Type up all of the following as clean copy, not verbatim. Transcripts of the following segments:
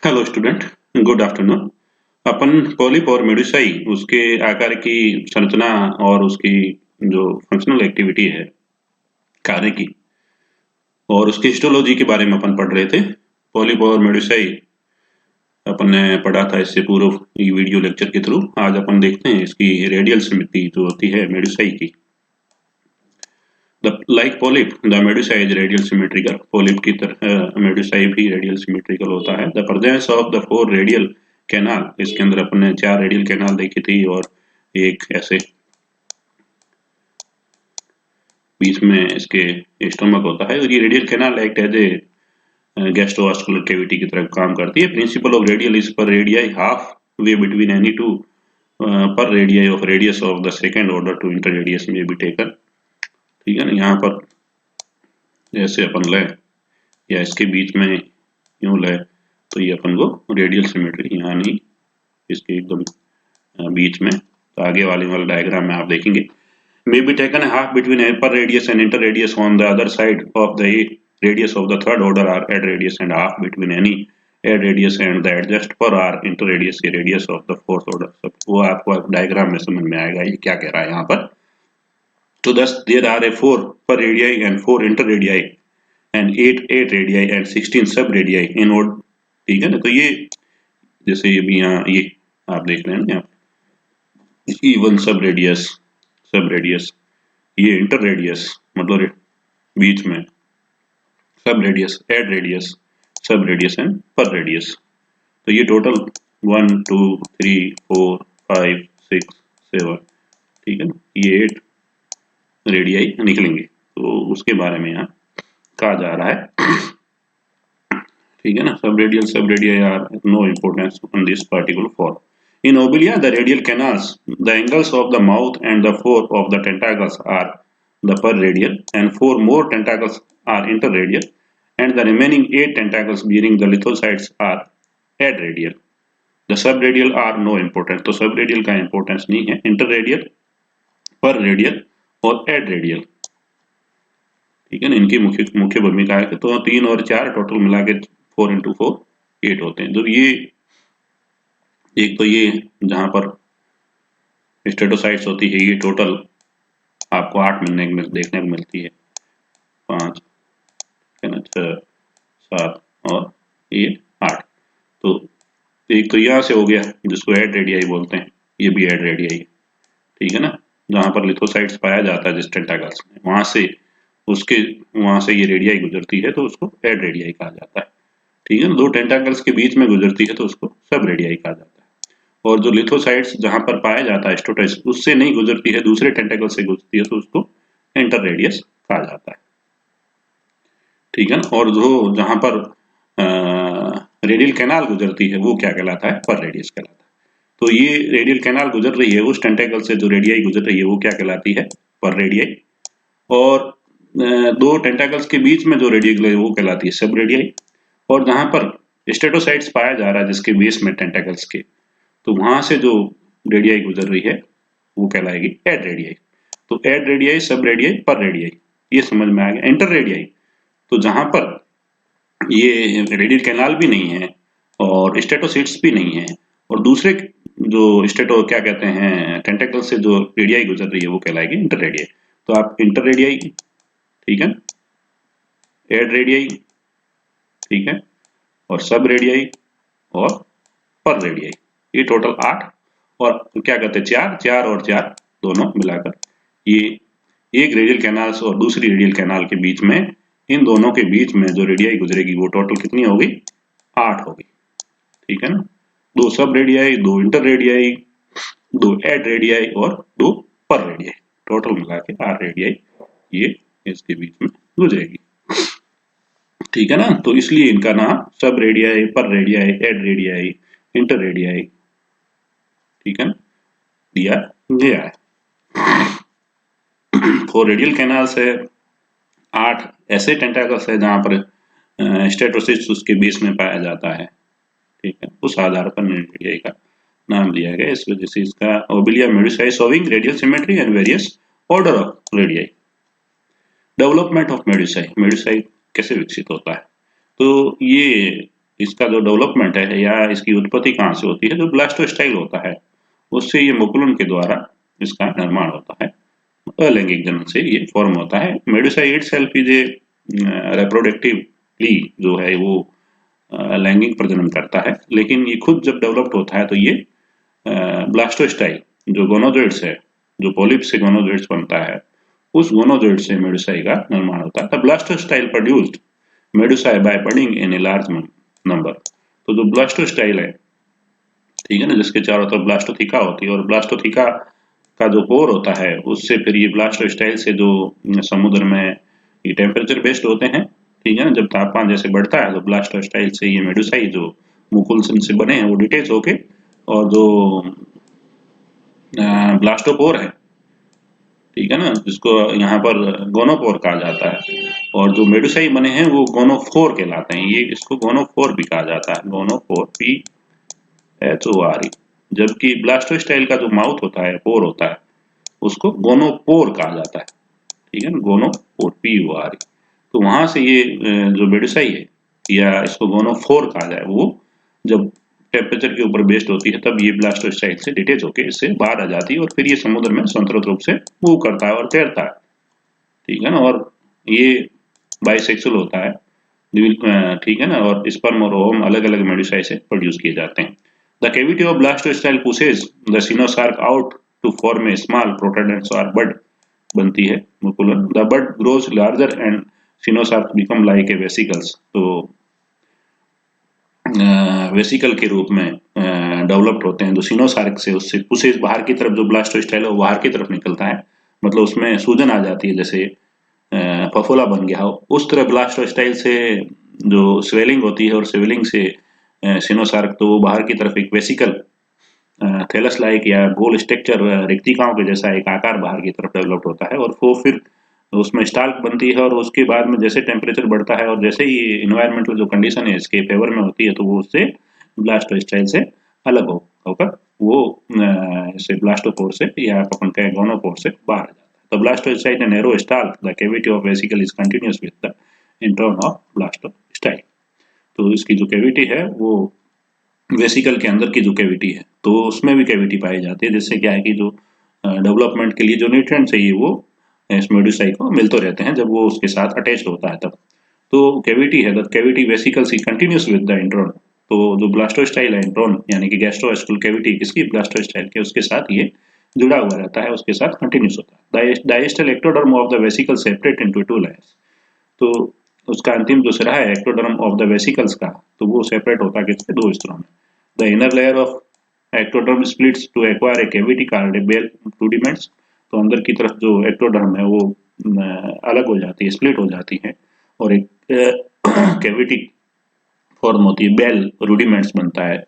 Hello student, good afternoon. अपन polyp और medusae उसके आकार की संरचना और उसकी जो फंक्शनल एक्टिविटी है कार्य की और उसकी हिस्टोलॉजी के बारे में अपन पढ़ रहे थे। पॉलिप और मेडुसाई अपन ने पढ़ा था इससे पूर्व ये वीडियो लेक्चर के थ्रू। आज अपन देखते हैं इसकी रेडियल सिमेट्री जो होती है मेडुसाई की। Like polyp, the medusa is radial symmetrical. Polyp की तरह मेडुसाई भी रेडियल सिमेट्रिकल होता है। The presence of the four radial canal, इसके अंदर अपन ने 4 रेडियल कैनाल देखी थी और एक ऐसे बीच में इसके स्टोमक होता है। और ये radial canal act as a gastrovascular cavity की तरह काम करती है। Principle of radial is per radii half way between any two per radii of radius of the second order to inter radius में भी टेकन। ठीक है ना, यहाँ पर जैसे अपन लें या इसके बीच में यूं ले तो ये अपन को रेडियल सिमेट्री यहाँ नहीं, इसके एकदम बीच में। तो आगे वाला डायग्राम में आप देखेंगे may be taken a half between upper radius and inter radius on the other side of the radius of the third order r add radius and half between any add radius and the adjust per r inter radius के radius of the fourth order। सब वो आपको diagram में समझ में आएगा ये क्या कह रहा है यहाँ पर। तो thus there are a 4 per radii and 4 inter radii and 8 radii and 16 sub radii in odd। ठीक है ना, तो ये जैसे ये भी यहाँ ये आप देख रहे हैं ना यहाँ E1 सब रेडियस, ये इंटर रेडियस मतलब बीच में, सब रेडियस, एड रेडियस, सब रेडियस एंड पर रेडियस। तो ये टोटल 1 2 3 4 5 6 7, ठीक है ना, ये 8 रेडियाई निकलेंगे। तो उसके बारे में यहाँ कहा जा रहा है। ठीक है ना, sub radii are no importance on this particular form. In Obelia, the radial canals, the angles of the mouth and the 4 of the tentacles are the per radial, and 4 more tentacles are interradial, and the remaining 8 tentacles bearing the lithocytes are adradial. The subradial are no important, तो subradial का importance नहीं है। interradial, per radial और adradial, ठीक है ना, इनकी मुख्य भूमिका है। तो 3 और 4 टोटल मिला के 4 into 4 8 होते हैं। तो ये एक तो ये जहां पर स्टेटोसाइट्स होती है ये टोटल आपको 8 देखने को मिलती है। 5 6 7 और ये 8। तो एक तो यहाँ से हो गया जिसको एड रेडियाई बोलते हैं, ये भी एड रेडियाई, ठीक है ना, जहां पर लिथोसाइट्स पाया जाता है जिस टेंटाकल्स में, वहां से ये रेडियाई गुजरती है तो उसको एड रेडियाई कहा जाता है। ठीक है ना, 2 टेंटाकल्स के बीच में गुजरती है तो उसको सब रेडियाई कहा जाता है। और जो लिथोसाइट्स जहां पर पाया जाता है स्टोटाइट्स उससे नहीं गुजरती है, दूसरे टेंटाकल से गुजरती है तो उसको इंटर रेडियस कहा जाता है। ठीक है ना, और जो जहां पर रेडियल कैनाल गुजरती है वो क्या कहलाता है, पर रेडियस कहलाता है। तो ये रेडियल कैनाल गुजर रही है उस टेंटाकल से जो रेडियाई गुजर रही है वो क्या कहलाती है, पर रेडियाई। और 2 टेंटाकल्स के बीच में जो रेडियल है वो कहलाती है सब रेडियाई। और जहां पर स्टेटोसाइट्स पाया जा रहा है जिसके बेस में टेंटाकल्स के, तो वहां से जो रेडियाई गुजर रही है वो कहलाएगी एड रेडियाई। तो एड रेडियाई, सब रेडियाई, पर रेडियाई, ये समझ में आ गया। इंटर रेडियाई तो जहां पर ये रेडियल कैनाल भी नहीं है और स्टेटोसाइट्स भी नहीं है और दूसरे जो स्टेटो क्या कहते हैं टेंटेकल से जो रेडियाई गुजर रही है वो कहलाएगी इंटर रेडियाई। तो आप इंटर रेडियाई, ठीक है, एड रेडियाई, ठीक है, और सब रेडियाई और पर रेडियाई, ये टोटल 8। और क्या कहते हैं 4 और 4 दोनों मिलाकर ये एक रेडियल कैनाल और दूसरी रेडियल कैनाल के बीच में, इन दोनों के बीच में जो रेडियाई गुजरेगी वो टोटल कितनी होगी, 8 होगी। ठीक है ना, 2 sub radii, 2 inter radii, 2 ad radii और 2 पर रेडियाई, टोटल मिला के 8 रेडियाई ये इसके बीच में गुजरेगी। ठीक है ना, तो इसलिए इनका नाम sub radii, per radii, ad radii, inter radii, ठीक है ना, दिया गया है। 4 रेडियल कैनाल्स है, 8 ऐसे टेंटाकल्स है जहां पर स्टेटोसिस उसके बेस में पाया जाता है। ठीक है, उस आधार पर रेडियाई का नाम दिया गया। इस वजह से इसका obelia medusae showing radial symmetry and various order of radii. Development of medusae, medusae कैसे विकसित होता है, तो ये इसका जो डेवलपमेंट है या इसकी उत्पत्ति कहाँ से होती है, जो ब्लास्टोस्टाइल होता है उससे ये मुकुलन के द्वारा इसका निर्माण होता है, अलैंगिक जनन से ये फॉर्म होता है। Medusa itself is a reproductively जो है वो लैंगिक प्रजनन करता है, लेकिन ये खुद जब डेवलप्ड होता है तो ये ब्लास्टोस्टाइल जो गोनोजोइड्स है, जो पॉलिप से गोनोजोइड्स बनता है, उस गोनोजोइड से मेडुसाई का निर्माण होता है। The blastostyle produced medusae by budding in a large number. तो जो ब्लास्टोस्टाइल है, ठीक है ना, जिसके चारों तरफ ब्लास्टोथिका होती है, और ब्लास्टोथिका का जो कोर होता है उससे फिर ये ब्लास्टोस्टाइल से जो समुद्र में ये टेम्परेचर बेस्ड होते हैं, ठीक है ना, जब तापमान जैसे बढ़ता है तो ब्लास्टोस्टाइल से ये मेडुसाई जो मुकुल से बने हैं वो डिटेच होके, और जो ब्लास्टोपोर है, ठीक है ना, जिसको यहाँ पर गोनोपोर कहा जाता है, और जो मेडुसाई बने हैं वो गोनोफोर कहलाते हैं। ये इसको गोनोफोर भी कहा जाता है, गोनोफोर PHORE। जबकि ब्लास्टोस्टाइल का जो माउथ होता है, पोर होता है, उसको गोनोपोर कहा जाता है, ठीक है ना, गोनोपोर PORE। तो वहां से ये जो मेडुसाई है या इसको गोनोफोर कहा जाए, वो जब टेम्परेचर के ऊपर बेस्ड होती है तब ये ब्लास्टोस्टाइल से डिटेच होकर इससे बाहर आ जाती है, और फिर ये समुद्र में स्वतंत्र रूप से मूव करता है और तैरता है, ठीक है ना। और ये बाइसेक्सुअल होता है, ठीक है ना, और स्पर्म और ओवम अलग अलग मेडुसाई से प्रोड्यूस किए जाते हैं। The cavity of blastostyle pushes the coenosarc out to form a small protodents और बड बनती है मुकुलन। The bud grows larger and coenosarc become like a vesicles. तो वेसिकल के रूप में डेवलप्ड होते हैं जो सिनोसार्क से, उससे पुशेस बाहर की तरफ, जो ब्लास्टोस्टाइल है वो बाहर की तरफ निकलता है, मतलब उसमें सूजन आ जाती है, जैसे फफोला बन गया हो, उस तरह ब्लास्टोस्टाइल से जो स्वेलिंग होती है, और स्वेलिंग से सिनोसार्क तो वो बाहर की तरफ एक वेसिकल थैलस लाइक या गोल स्ट्रक्चर रिक्तिकाओं के जैसा एक आकार बाहर की तरफ डेवलप्ड होता है, और वो फिर उसमें स्टाल्क बनती है, और उसके बाद में जैसे टेम्परेचर बढ़ता है और जैसे ही इन्वायरमेंटल जो कंडीशन है इसके फेवर में होती है, तो वो उससे ब्लास्टोस्टाइल से अलग होकर वो इसे ब्लास्टोपोर से या अपन कहें गोनोपोर से बाहर आ जाता है। The blastostyle a narrow stalk, the cavity of vesicle is continuous with the enteron of blastostyle. तो इसकी जो कैविटी है वो वेसिकल के अंदर की जो कैविटी है, तो उसमें भी कैविटी पाई जाती है, जिससे क्या है कि जो डेवलपमेंट के लिए जो न्यूट्रिएंट चाहिए वो इस मेडुसाई को मिलते रहते हैं जब वो उसके साथ अटैच होता है तब। तो कैविटी है, the cavity vesicles he continuous with the intron. तो जो ब्लास्टोस्टाइल है इंट्रॉन यानी कि गैस्ट्रोवेस्कुलर कैविटी किसकी, ब्लास्टोस्टाइल के, उसके साथ ये जुड़ा हुआ रहता है, उसके साथ कंटिन्यूस होता है। Distal ectoderm of the vesicle separate into two layers. तो उसका अंतिम जो सिरा है एक्टोडर्म ऑफ द वेसिकल्स का, तो वो सेपरेट होता है किससे, दो स्तरों में। The inner layer of ectoderm splits to acquire a cavity called a bell rudiments. तो अंदर की तरफ जो एक्टोडर्म है वो अलग हो जाती है, स्प्लिट हो जाती है, और एक कैविटी फॉर्म होती है, बेल रूडिमेंट्स बनता है,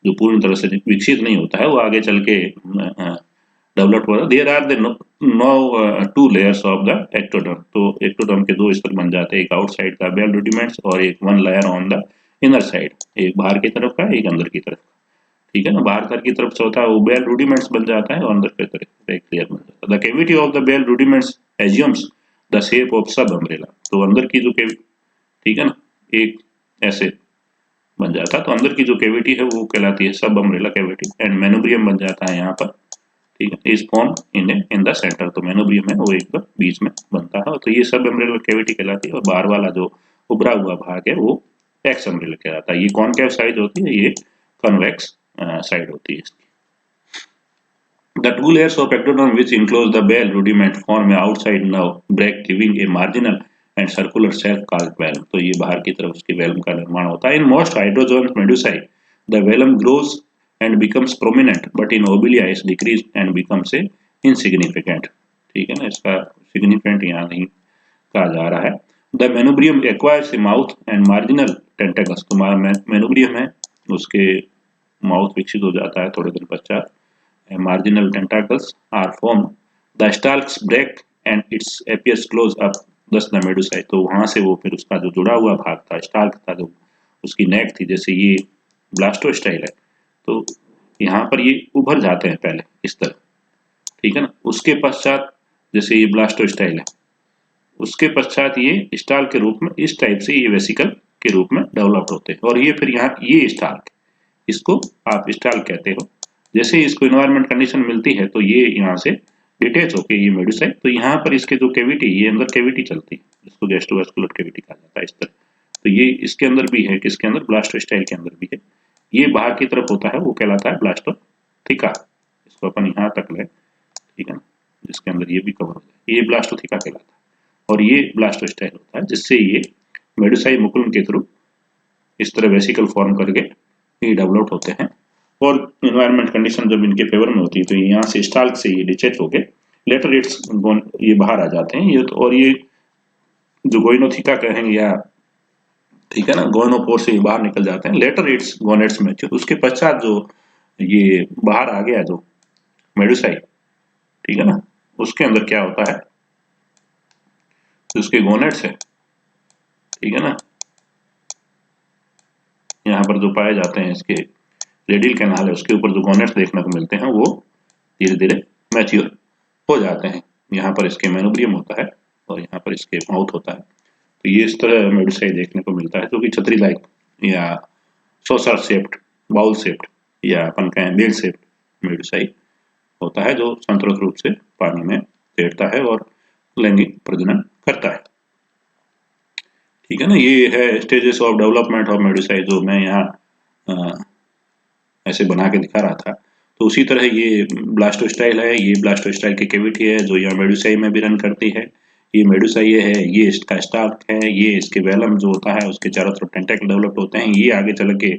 जो पूरी तरह से विकसित नहीं होता है, वो आगे चल के डेवलप होता है। There are the now two layers of the ectoderm. तो एक्टोडर्म के दो स्तर बन जाते हैं, एक आउटसाइड का बेल रूडिमेंट्स और एक one layer on the inner side, एक बाहर की तरफ का, एक अंदर की तरफ, ठीक है ना। बाहर की तरफ से होता है वो बेल रूडिमेंट्स बन जाता है, और अंदर की तरफ एक लेयर बन जाता है। The cavity of the bell rudiments assumes the shape of sub umbrella. तो अंदर की जो कैविटी, ठीक है ना, एक ऐसे बन जाता है, तो अंदर की जो कैविटी है वो कहलाती है सब अम्ब्रेला कैविटी, एंड मेनोब्रियम बन जाता है यहाँ पर, ठीक है, is form in the centre. तो मेनोब्रियम है वो एक बीच में बनता है, तो ये सब अम्ब्रेला कैविटी कहलाती है, और बाहर वाला जो उभरा हुआ भाग है वो एक्स अम्ब्रेला कहलाता है। ये कॉनकेव साइड होती है, ये कन्वेक्स साइड होती है इसकी। The two layers of ectoderm which enclose the bell rudiment form a outside nerve bract giving a marginal and circular sac called velum। तो ये बाहर की तरफ उसके velum का निर्माण होता है। In most hydrozoan medusae, the velum grows and becomes prominent, but in obelia is decreased and becomes a insignificant। ठीक है ना, इसका significant यहाँ नहीं कहा जा रहा है। The manubrium acquires a mouth and marginal tentacles। तो मेनोब्रियम है, उसके माउथ विकसित हो जाता है थोड़े दिन पश्चात, marginal tentacles are formed, the stalks break and its appears close up, thus the medusae। तो वहां से वो फिर उसका जो जुड़ा हुआ भाग था, स्टाल्क था, जो उसकी नेक थी, जैसे ये ब्लास्टोस्टाइल है, तो यहाँ पर ये उभर जाते हैं पहले इस तरह, ठीक है ना। उसके पश्चात जैसे ये ब्लास्टोस्टाइल है, उसके पश्चात ये स्टाल के रूप में इस टाइप से ये वेसिकल के रूप में डेवलप होते हैं। और ये फिर यहाँ ये स्टाल्क, इसको आप स्टाल्क कहते हो। जैसे ही इसको इन्वायरमेंट कंडीशन मिलती है तो ये यहाँ से डिटेच होके ये मेडुसाई, तो यहाँ पर इसके जो कैविटी, ये अंदर कैविटी चलती है, इसको गैस्ट्रोवास्कुलर कैविटी कहा जाता है इस तरह। तो ये इसके अंदर भी है, किसके अंदर, ब्लास्टोस्टाइल के अंदर भी है। ये बाहर की तरफ होता है वो कहलाता है ब्लास्टोथिका। इसको अपन यहाँ तक ले, ठीक है ना, जिसके अंदर ये भी कवर हो जाए, ये ब्लास्टोथिका कहलाता है। और ये ब्लास्टोस्टाइल होता है जिससे ये मेडुसाई मुकुलम के थ्रू इस तरह वेसिकल फॉर्म करके ये डेवलप होते हैं। और इन्वायरमेंट कंडीशन जब इनके फेवर में होती है तो यहाँ से स्टाल्क से ये डिचेच होके लेटर इट्स ये बाहर आ जाते हैं। ये तो, और ये जो गोइनोथिका कहेंगे या, ठीक है ना, गोइनोपोर से ये बाहर निकल जाते हैं। लेटर इट्स गोनेट्स में, उसके पश्चात जो ये बाहर आ गया जो मेडुसाई, ठीक है ना, उसके अंदर क्या होता है, तो उसके गोनेट्स है, ठीक है ना, यहाँ पर जो पाए जाते हैं इसके रेडियल कैनाल है, उसके ऊपर जो गोनेट्स देखने को मिलते हैं वो धीरे धीरे मैच्योर हो जाते हैं। यहाँ पर इसके मेनोब्रियम होता है और यहाँ पर इसके माउथ होता है। तो ये इस तरह मेडुसाई देखने को मिलता है जो कि छतरी लाइक या सोसर शेप्ड, बाउल शेप्ड या अपन कहें बेल शेप्ड मेडुसाई होता है, जो संतृप्त रूप से पानी में तैरता है और लैंगिक प्रजनन करता है। ठीक है ना, ये है स्टेजेस ऑफ डेवलपमेंट ऑफ मेडुसाई, जो मैं यहाँ ऐसे बना के दिखा रहा था। तो उसी तरह ये ब्लास्टोस्टाइल है, ये ब्लास्टोस्टाइल की कैविटी है जो यहाँ मेडुसाई में भी रन करती है। ये मेडुसाई है, ये इसका स्टार्क है, ये इसके वेलम जो होता है उसके चारों तरफ टेंटेकल डेवलप होते हैं। ये आगे चल के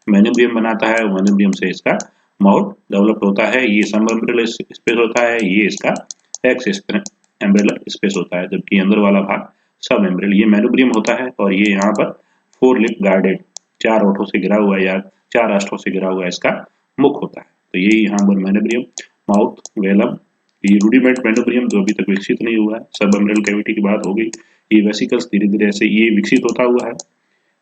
मेनोब्रियम बनाता है, मेनोब्रियम से इसका माउथ डेवलप होता है। ये सब एम्ब्रेलर स्पेस होता है, ये इसका एक्स एम्ब्रेलर स्पेस होता है, जबकि अंदर वाला भाग सब एम्ब्रेल, ये मेनोब्रियम होता है। और ये यहाँ पर 4 लिप गार्डेड, 4 ओठों से घिरा हुआ या 4 आष्ठों से घिरा हुआ इसका मुख होता है। तो ये यहाँ पर मेनोब्रियम, माउथ, वेलम, ये रूडिमेंट मेनोब्रियम जो अभी तक विकसित नहीं हुआ है। सब एम्ब्रेल कैविटी की बात हो गई। ये वेसिकल्स धीरे धीरे ऐसे ये विकसित होता हुआ है,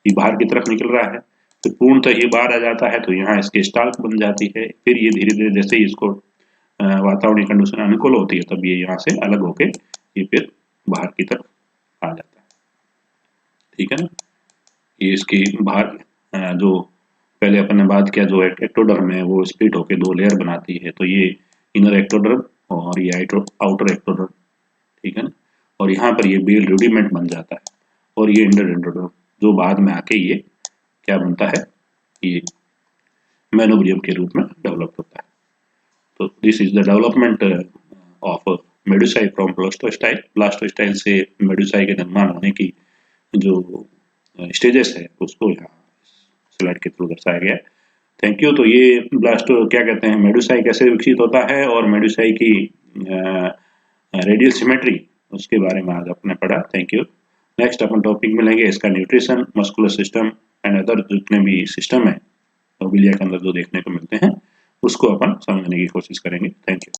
ये बाहर की तरफ निकल रहा है, तो पूर्णतः ये बाहर आ जाता है तो यहाँ इसकी स्टाल्क बन जाती है। फिर ये धीरे धीरे जैसे ही इसको वातावरणीय कंडीशन अनुकूल होती है तब ये यहाँ से अलग होके ये फिर बाहर की तरफ आ जाता है। ठीक है ना, ये इसकी बाहर जो पहले अपन ने बात किया, जो एक्टोडर्म है वो स्प्लिट होके 2 लेयर बनाती है। तो ये इनर एक्टोडर्म और ये आउटर एक्टोडर्म, ठीक है ना, और यहाँ पर ये बेल रूडिमेंट बन जाता है। और ये इंडर एंडोडर्म जो बाद में आके ये क्या बनता है, ये मेनोब्रियम के रूप में डेवलप होता है। तो this is the development of medusae from blastostyle. Blastostyle से मेडुसाई के निर्माण होने की जो स्टेजेस है उसको यहाँ स्लाइड के थ्रू दर्शाया गया है। Thank you. तो ये ब्लास्टो क्या कहते हैं, मेडुसाई कैसे विकसित होता है और मेडुसाई की रेडियल सिमेट्री, उसके बारे में आज आपने पढ़ा। Thank you. Next upon topic मिलेंगे इसका nutrition, muscular system and other जितने भी सिस्टम है ओबिलिया के अंदर जो देखने को मिलते हैं उसको अपन समझने की कोशिश करेंगे। Thank you.